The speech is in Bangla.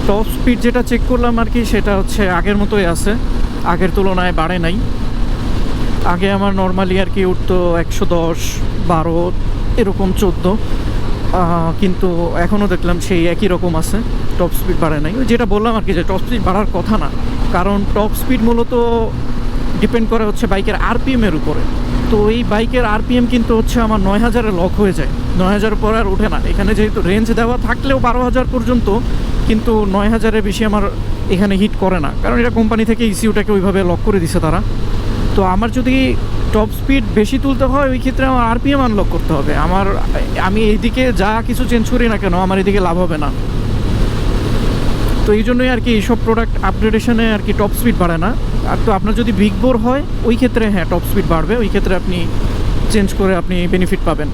টপ স্পিড যেটা চেক করলাম আর কি, সেটা হচ্ছে আগের মতোই আছে, আগের তুলনায় বাড়ে নাই। আগে আমার নর্মালি আর কি উঠতো 110, 12, এরকম 14, কিন্তু এখনও দেখলাম সেই একই রকম আছে, টপ স্পিড বাড়ে নাই। ওই যেটা বললাম আর কি, যে টপ স্পিড বাড়ার কথা না, কারণ টপ স্পিড মূলত ডিপেন্ড করে হচ্ছে বাইকের আরপিএমের উপরে। তো এই বাইকের আরপিএম কিন্তু হচ্ছে আমার 9000-এ লক হয়ে যায়, 9000 পর আর ওঠে না। এখানে যেহেতু রেঞ্জ দেওয়া থাকলেও 12000 পর্যন্ত, কিন্তু 9000-এর বেশি আমার এখানে হিট করে না, কারণ এটা কোম্পানি থেকে ইসিউটাকে ওইভাবে লক করে দিছে তারা। তো আমার যদি টপ স্পিড বেশি তুলতে হয়, ওই ক্ষেত্রে আমার আরপিএম আনলক করতে হবে। আমি এইদিকে যা কিছু চেঞ্জ করি না কেন, আমার এদিকে লাভ হবে না। তো এই জন্যই আর কি এইসব প্রোডাক্ট আপগ্রেডেশনে আর কি টপ স্পিড বাড়ে না। আর তো আপনার যদি বিগ বোর হয়, ওই ক্ষেত্রে হ্যাঁ টপ স্পিড বাড়বে, ওই ক্ষেত্রে আপনি চেঞ্জ করে আপনি বেনিফিট পাবেন।